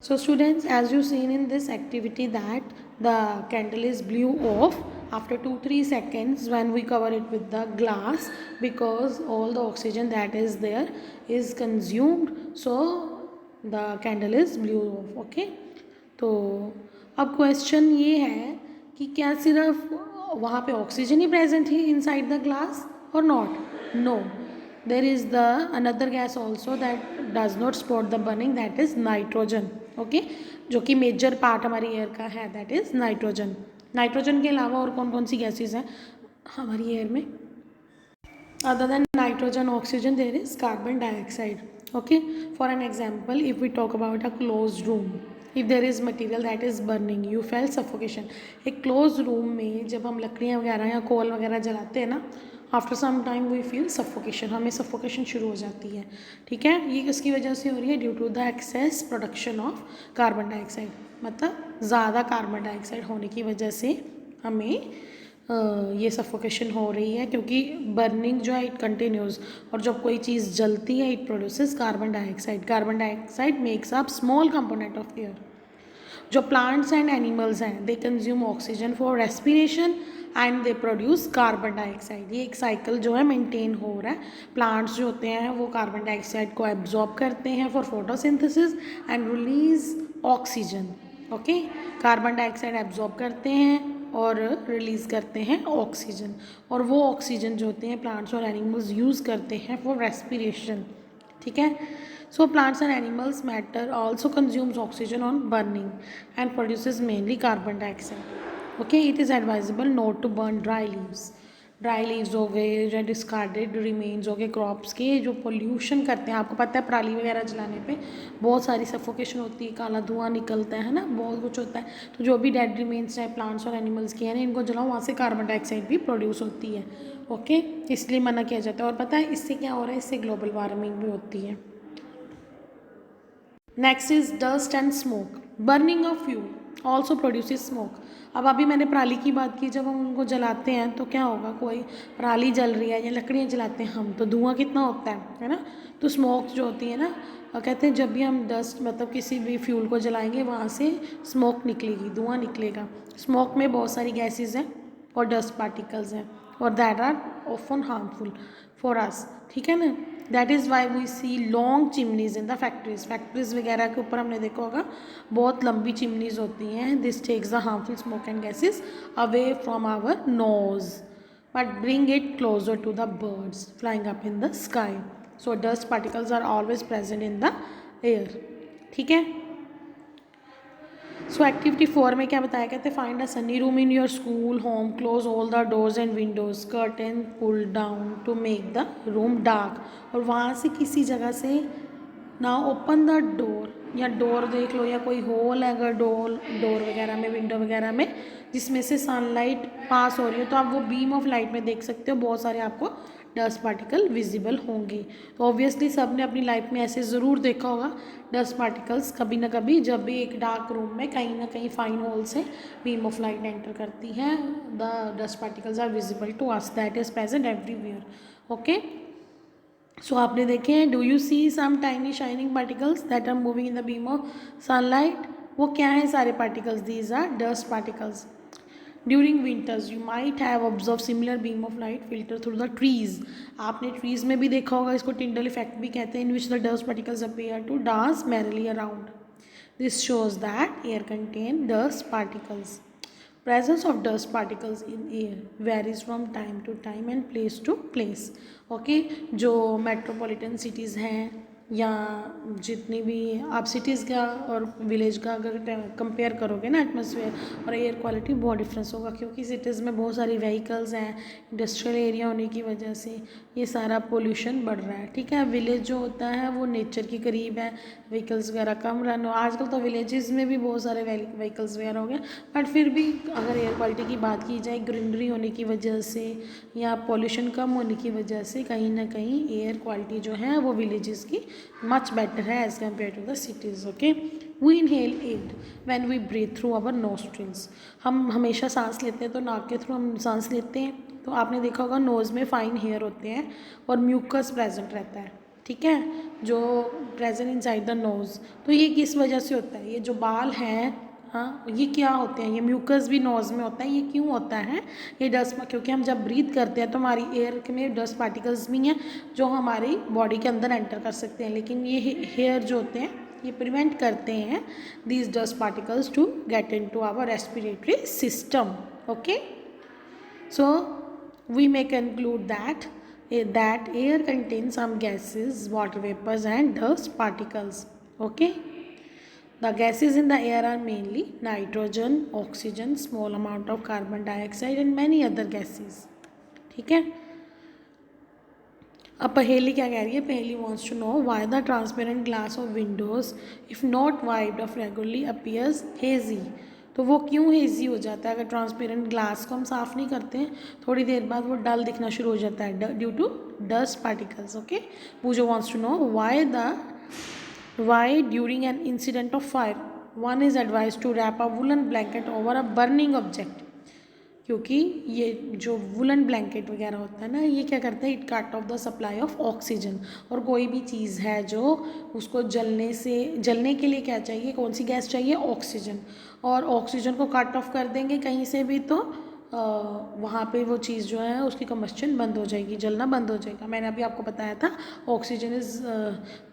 So students, as you seen in this activity that the candle is blew off after 2-3 seconds when we cover it with the glass, because all the oxygen that is there is consumed, so the candle is blew off. Okay, तो अब question ये है कि क्या सिर्फ वहाँ पे oxygen ही प्रेजेंट है इनसाइड द ग्लास और not? No, there is the another gas also that does not support the burning, that is nitrogen. Okay, जो कि मेजर पार्ट हमारी एयर का है, दैट इज नाइट्रोजन. नाइट्रोजन के अलावा और कौन कौन सी गैसेज हैं हमारी एयर में? Other than nitrogen oxygen there is carbon dioxide. Okay, for an example, if we talk about a close room, if there is material that is burning, you feel suffocation. एक close room में जब हम लकड़ियाँ वगैरह या कोल वगैरह जलाते हैं ना, after some time we feel suffocation, हमें सफोकेशन शुरू हो जाती है. ठीक है, ये किसकी वजह से हो रही है? Due to the excess production of carbon dioxide. मतलब ज़्यादा कार्बन डाइऑक्साइड होने की वजह से हमें ये सफोकेशन हो रही है, क्योंकि बर्निंग जो है इट कंटिन्यूज, और जब कोई चीज़ जलती है it produces carbon dioxide. Carbon dioxide makes up small component of air. जो प्लांट्स एंड एनिमल्स हैं they consume oxygen for respiration and they produce carbon dioxide. ये एक साइकिल जो है मेंटेन हो रहा है. प्लांट्स जो होते हैं वो कार्बन डाइऑक्साइड को एब्जॉर्ब करते हैं for photosynthesis and release oxygen. Okay, carbon dioxide absorb करते हैं और रिलीज़ करते हैं ऑक्सीजन, और वो ऑक्सीजन जो होते हैं प्लांट्स और एनिमल्स यूज़ करते हैं फॉर रेस्पिरेशन. ठीक है, so plants and animals matter also consumes oxygen on burning and produces mainly carbon dioxide. Okay, it is advisable not to burn dry leaves. Dry leaves हो गए या discarded remains हो गए crops के, जो pollution करते हैं. आपको पता है पराली वगैरह जलाने पे बहुत सारी सफोकेशन होती है, काला धुआं निकलता है ना, बहुत कुछ होता है. तो जो भी डेड रिमेन्स चाहे प्लांट्स और एनिमल्स की है ना, इनको जलाओ, वहाँ से कार्बन डाइऑक्साइड भी प्रोड्यूस होती है. ओके, इसलिए मना किया जाता है. और पता है इससे क्या हो रहा है? इससे ग्लोबल वार्मिंग भी होती है. Next is dust and smoke. Burning of fuel also produces smoke. अब अभी मैंने पराली की बात की, जब हम उनको जलाते हैं तो क्या होगा? कोई पराली जल रही है या लकड़ियाँ जलाते हैं हम, तो धुआं कितना होता है ना. तो स्मोक जो होती है ना, कहते हैं जब भी हम डस्ट मतलब किसी भी फ्यूल को जलाएंगे वहाँ से स्मोक निकलेगी, धुआं निकलेगा. स्मोक में बहुत सारी गैसेज हैं और डस्ट पार्टिकल्स हैं, और that are often harmful for us. ठीक है ना, that is why we see long chimneys in the factories. Factories वगैरह के ऊपर हमने देखा होगा बहुत लंबी चिमनीज होती हैं. This takes the harmful smoke and gases away from our nose but bring it closer to the birds flying up in the sky. So dust particles are always present in the air. ठीक है, सो activity 4 में क्या बताया गया था? Find a sunny room in your school home, close all the doors and windows, curtain pull down to make the room dark. और वहाँ से किसी जगह से ना ओपन द डोर, या डोर देख लो या कोई होल है अगर डोर वगैरह में, विंडो वगैरह में, जिसमें से सनलाइट पास हो रही है, तो आप वो बीम ऑफ लाइट में देख सकते हो बहुत सारे आपको डस्ट पार्टिकल विजिबल होंगे. तो ऑब्वियसली सब ने अपनी लाइफ में ऐसे ज़रूर देखा होगा डस्ट पार्टिकल्स कभी ना कभी, जब भी एक डार्क रूम में कहीं ना कहीं फाइन होल से बीम ऑफ लाइट एंटर करती है, the dust particles are visible to us, that is present everywhere. Okay, so आपने देखे हैं, do you see some tiny shining particles that are moving in the beam of sunlight? वो क्या है सारे particles? These are dust particles. During winters you might have observe similar beam of light filter through the trees. आपने trees में भी देखा होगा, इसको टिंडल इफेक्ट भी कहते हैं, in which the dust particles appear to dance merrily around. This shows that air contain dust particles. Presence of dust particles in air varies from time to time and place to place. Okay, जो metropolitan cities हैं या जितनी भी आप cities का और village का अगर कंपेयर करोगे ना, एटमॉस्फेयर और एयर क्वालिटी बहुत डिफरेंस होगा, क्योंकि सिटीज़ में बहुत सारी व्हीकल्स हैं, इंडस्ट्रियल एरिया होने की वजह से ये सारा पोल्यूशन बढ़ रहा है. ठीक है, विलेज जो होता है वो नेचर के करीब है, व्हीकल्स वगैरह कम रन हो. आजकल तो विलेजेस में भी बहुत सारे व्हीकल्स वगैरह हो गए, बट फिर भी अगर एयर क्वालिटी की बात की जाए, ग्रीनरी होने की वजह से या पॉल्यूशन कम होने की वजह से कहीं ना कहीं एयर क्वालिटी जो है वो विलेजेस की मच बेटर है as compared to the cities. Okay, we inhale air when we breathe through our nostrils. हम हमेशा सांस लेते हैं तो नाक के थ्रू हम सांस लेते हैं, तो आपने देखा होगा नोज़ में फाइन हेयर होते हैं और म्यूकस प्रेजेंट रहता है. ठीक है, जो प्रेजेंट इनसाइड द नोज़। तो ये किस वजह से होता है, ये जो बाल हैं, हाँ, ये क्या होते हैं, ये म्यूकस भी नोज़ में होता है। ये क्यों होता है, ये डस्ट, क्योंकि हम जब ब्रीथ करते हैं तो हमारी एयर में डस्ट पार्टिकल्स भी हैं जो हमारी बॉडी के अंदर एंटर कर सकते हैं, लेकिन ये हेयर जो होते हैं ये प्रिवेंट करते हैं these dust particles to get into our respiratory system. Okay, so we may conclude that air contains some gases, water vapors and dust particles. Okay, the gases in the air are mainly nitrogen, oxygen, small amount of carbon dioxide and many other gases. ठीक है, अब पहेली क्या कह रही है, पहेली wants to know why the transparent glass of windows if not wiped off regularly appears hazy. तो वो क्यों हेजी हो जाता है, अगर ट्रांसपेरेंट ग्लास को हम साफ़ नहीं करते हैं थोड़ी देर बाद वो डल दिखना शुरू हो जाता है due to dust particles. Okay, Pujo wants to know why during an incident of fire one is advise to wrap a woollen blanket over a burning object. क्योंकि ये जो वुलन ब्लैंकेट वगैरह होता है ना, ये क्या करता है, it cut off the supply of oxygen. और कोई भी चीज़ है जो उसको जलने के लिए क्या चाहिए, कौन सी गैस चाहिए, ऑक्सीजन। और ऑक्सीजन को कट ऑफ कर देंगे कहीं से भी तो वहाँ पे वो चीज़ जो है उसकी कंबस्शन बंद हो जाएगी, जलना बंद हो जाएगा। मैंने अभी आपको बताया था ऑक्सीजन इज़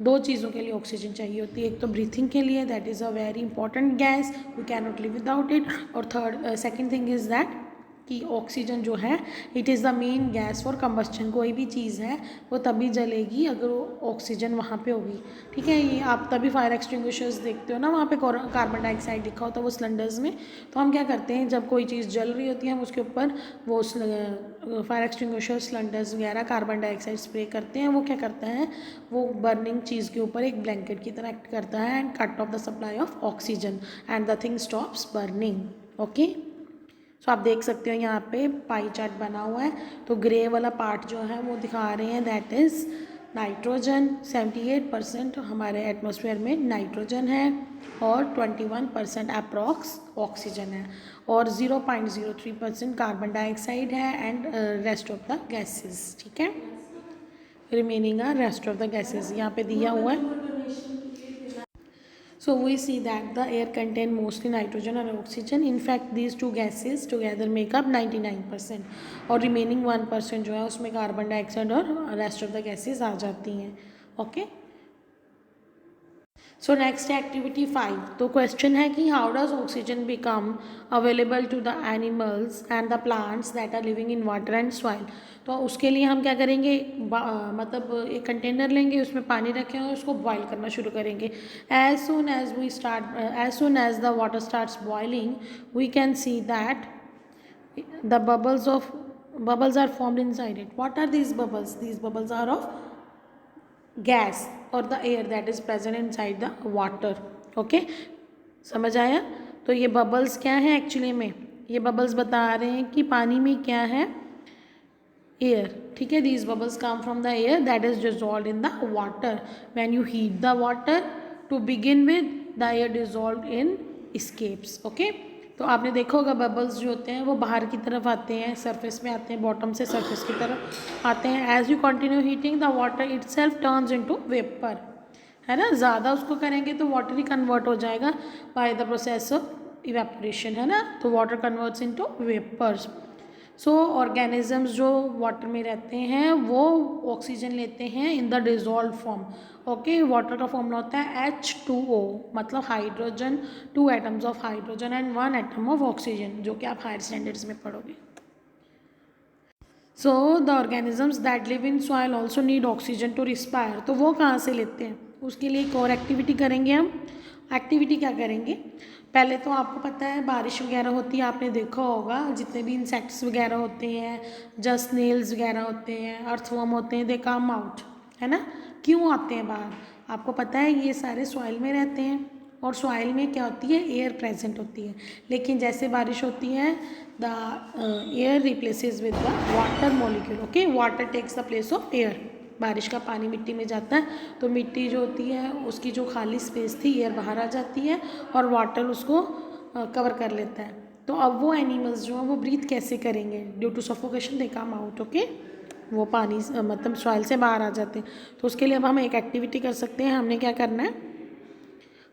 दो चीज़ों के लिए ऑक्सीजन चाहिए होती है, एक तो ब्रीथिंग के लिए, that is a very important gas, we can not live without it. और सेकेंड थिंग इज़ दैट कि ऑक्सीजन जो है it is the main gas for combustion. कोई भी चीज़ है वो तभी जलेगी अगर वो ऑक्सीजन वहाँ पे होगी। ठीक है, ये आप तभी फायर एक्सटिंग्विशर्स देखते हो ना, वहाँ पे कार्बन डाइऑक्साइड लिखा होता है वो सिलेंडर्स में। तो हम क्या करते हैं, जब कोई चीज़ जल रही होती है हम उसके ऊपर वो फायर एक्सटिंग्विशर सिलेंडर्स वगैरह कार्बन डाइऑक्साइड स्प्रे करते हैं। वो क्या करता है, वो बर्निंग चीज़ के ऊपर एक ब्लैंकेट की तरह एक्ट करता है and cut off the supply of oxygen and the thing stops burning. Okay, so आप देख सकते हो यहाँ पे पाई चार्ट बना हुआ है। तो ग्रे वाला पार्ट जो है वो दिखा रहे हैं दैट इज़ नाइट्रोजन। 78% हमारे एटमॉस्फेयर में नाइट्रोजन है और 21% अप्रॉक्स ऑक्सीजन है और 0.03% कार्बन डाइऑक्साइड है and rest of the gases. ठीक है, remaining are rest of the gases यहाँ पे दिया हुआ है। So we see that the air contain mostly nitrogen and oxygen. In fact, these two gases together make up 99% और remaining 1% जो है उसमें कार्बन डाइऑक्साइड और rest of the gases आ जाती हैं। Okay, so next activity 5। तो क्वेश्चन है कि how does oxygen become available to the animals and the plants that are living in water and soil. तो उसके लिए हम क्या करेंगे, मतलब एक कंटेनर लेंगे, उसमें पानी रखें और उसको बॉयल करना शुरू करेंगे। As soon as the water starts boiling we can see that the bubbles are formed inside it. What are these bubbles? These bubbles are of gas और the air that is present inside the water. Okay, समझ आया। तो ये bubbles क्या है actually में, ये bubbles बता रहे हैं कि पानी में क्या है, एयर। ठीक है, these bubbles come from the air that is dissolve in the water. When you heat the water to begin with the air dissolve in escapes. Okay, तो आपने देखा होगा बबल्स जो होते हैं वो बाहर की तरफ आते हैं, सरफेस में आते हैं, बॉटम से सरफेस की तरफ आते हैं। As you continue heating the water itself turns into vapour, है ना। ज़्यादा उसको करेंगे तो वाटर ही कन्वर्ट हो जाएगा by the process of evaporation, है ना। तो water converts into vapours. So organisms जो वाटर में रहते हैं वो ऑक्सीजन लेते हैं in the dissolve form. Okay, water का फॉर्मूला होता है H2O, मतलब hydrogen, 2 atoms of hydrogen and 1 atom of oxygen, जो कि आप हायर स्टैंडर्ड्स में पढ़ोगे। So the organisms that live in soil also need oxygen to respire. तो वो कहाँ से लेते हैं, उसके लिए एक और एक्टिविटी करेंगे हम। एक्टिविटी क्या करेंगे, पहले तो आपको पता है बारिश वगैरह होती है, आपने देखा होगा जितने भी इंसेक्ट्स वगैरह होते हैं, जस्ट स्नेल्स वगैरह होते हैं, अर्थवर्म होते हैं, दे कम आउट, है ना। क्यों आते हैं बाहर, आपको पता है ये सारे सॉइल में रहते हैं और सॉइल में क्या होती है, एयर प्रेजेंट होती है। लेकिन जैसे बारिश होती है the air replaces with the water molecule. Okay, water takes the place of air. बारिश का पानी मिट्टी में जाता है तो मिट्टी जो होती है उसकी जो खाली स्पेस थी एयर बाहर आ जाती है और वाटर उसको कवर कर लेता है। तो अब वो एनिमल्स जो हैं वो ब्रीथ कैसे करेंगे, due to suffocation they come out. Okay, वो पानी मतलब सॉइल से बाहर आ जाते हैं। तो उसके लिए अब हम एक एक्टिविटी कर सकते हैं। हमने क्या करना है,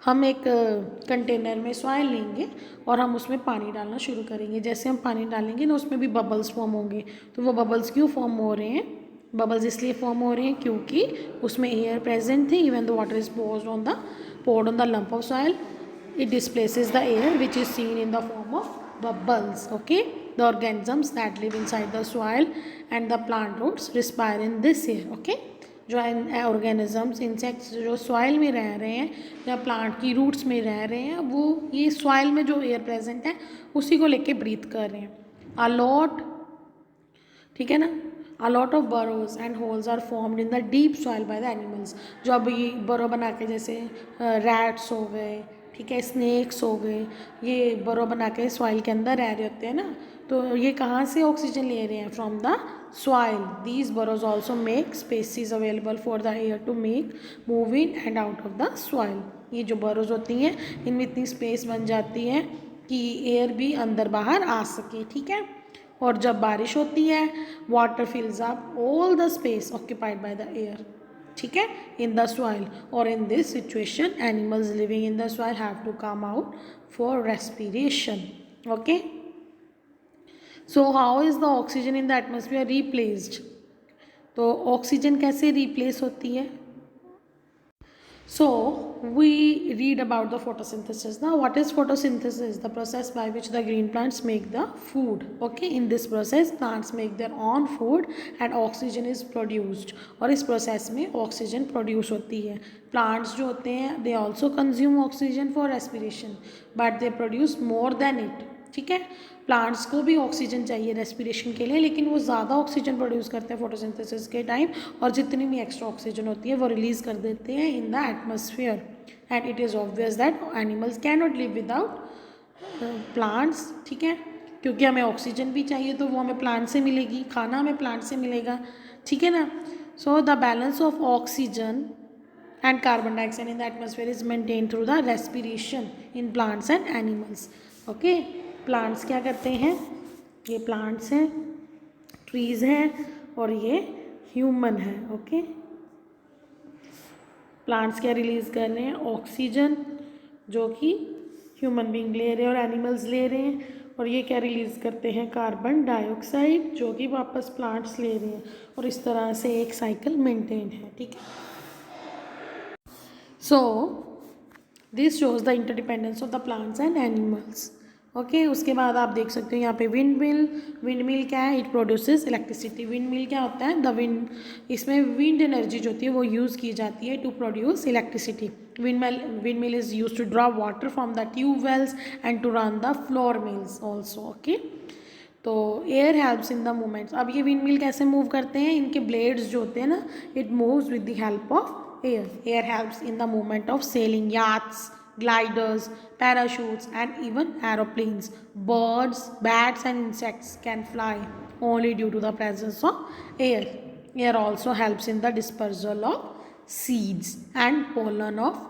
हम एक कंटेनर में सॉइल लेंगे और हम उसमें पानी डालना शुरू करेंगे। जैसे हम पानी डालेंगे ना, उसमें भी बबल्स फॉर्म होंगे। तो वो बबल्स क्यों फॉर्म हो रहे हैं? बबल्स इसलिए फॉर्म हो रहे हैं क्योंकि उसमें एयर प्रेजेंट थे। Even the water is poured on the lump of soil, it displaces the air which is seen in the form of bubbles. Okay, the organisms that live inside the soil and the plant roots respire in this air. Okay, जो organisms insects जो soil में रह रहे हैं या plant की roots में रह रहे हैं, वो ये सॉइल में जो एयर प्रेजेंट है उसी को लेके ब्रीथ कर रहे हैं। अलॉट, ठीक है ना, a lot of burrows and holes are formed in the deep soil by the animals। जो अब ये बरो बना के, जैसे रैट्स हो गए, ठीक है, स्नेक्स हो गए, ये बरो बना के सॉइल के अंदर रह रहे होते हैं ना, तो ये कहाँ से ऑक्सीजन ले रहे हैं? From the soil. These burrows also make spaces available for the air to make move in and out of the soil. ये जो बरोज होती हैं, इनमें इतनी स्पेस बन जाती है कि एयर भी अंदर बाहर आ सके, ठीक है। और जब बारिश होती है, water fills up all the space occupied by the air, ठीक है, इन द सॉइल। और in this situation animals living in the soil have to come out for respiration. Okay, so how is the oxygen in the atmosphere replaced? तो oxygen कैसे replace होती है? So we read about the photosynthesis. Now what is photosynthesis? The process by which the green plants make the food. Okay, in this process plants make their own food and oxygen is produced. और इस process में oxygen produce होती है। Plants जो होते हैं they also consume oxygen for respiration but they produce more than it। ठीक है, प्लांट्स को भी ऑक्सीजन चाहिए रेस्पिरेशन के लिए, लेकिन वो ज़्यादा ऑक्सीजन प्रोड्यूस करते हैं फोटोसिंथेसिस के टाइम, और जितनी भी एक्स्ट्रा ऑक्सीजन होती है वो रिलीज़ कर देते हैं in the atmosphere. And it is obvious that animals can not live without plants, ठीक है, क्योंकि हमें ऑक्सीजन भी चाहिए तो वो हमें प्लांट से मिलेगी, खाना हमें प्लांट से मिलेगा, ठीक है ना। So the balance of oxygen and carbon dioxide in the atmosphere is maintained through the respiration in plants and animals। okay, plants क्या करते हैं? ये plants हैं, trees हैं, और ये human है। okay, plants क्या रिलीज कर रहे हैं? ऑक्सीजन, जो कि ह्यूमन बींग ले रहे हैं और एनिमल्स ले रहे हैं, और ये क्या रिलीज़ करते हैं? कार्बन डाइऑक्साइड, जो कि वापस प्लांट्स ले रहे हैं, और इस तरह से एक साइकिल मेंटेन है, ठीक है। So this shows the interdependence of the plants and animals। Okay, उसके बाद आप देख सकते हो यहाँ पे विंड मिल क्या है? It produces electricity. Wind mill क्या होता है? द विंड, इसमें विंड एनर्जी जो होती है वो यूज़ की जाती है to produce electricity. Wind mill is use to draw water from the tube wells and to run the flour mills also. Okay, तो air helps in the movements. अब ये विंड मिल कैसे मूव करते हैं? इनके ब्लेड्स जो होते हैं ना, it moves with the help of air। Air helps in the movement of sailing yachts, gliders, parachutes and even aeroplanes. Birds, bats and insects can fly only due to the presence of air। Air also helps in the dispersal of seeds and pollen of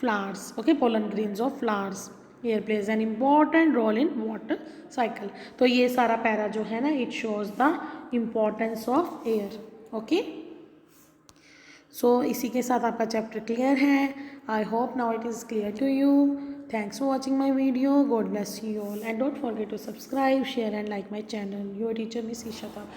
flowers। Okay, pollen grains of flowers। Air plays an important role in water cycle। तो ये सारा para जो है ना, it shows the importance of air। Okay, सो इसी के साथ आपका चैप्टर क्लियर है। I hope now it is clear to you. Thanks for watching my video. God bless you all and don't forget to subscribe, share and like my channel. Your teacher miss Isha Thapa.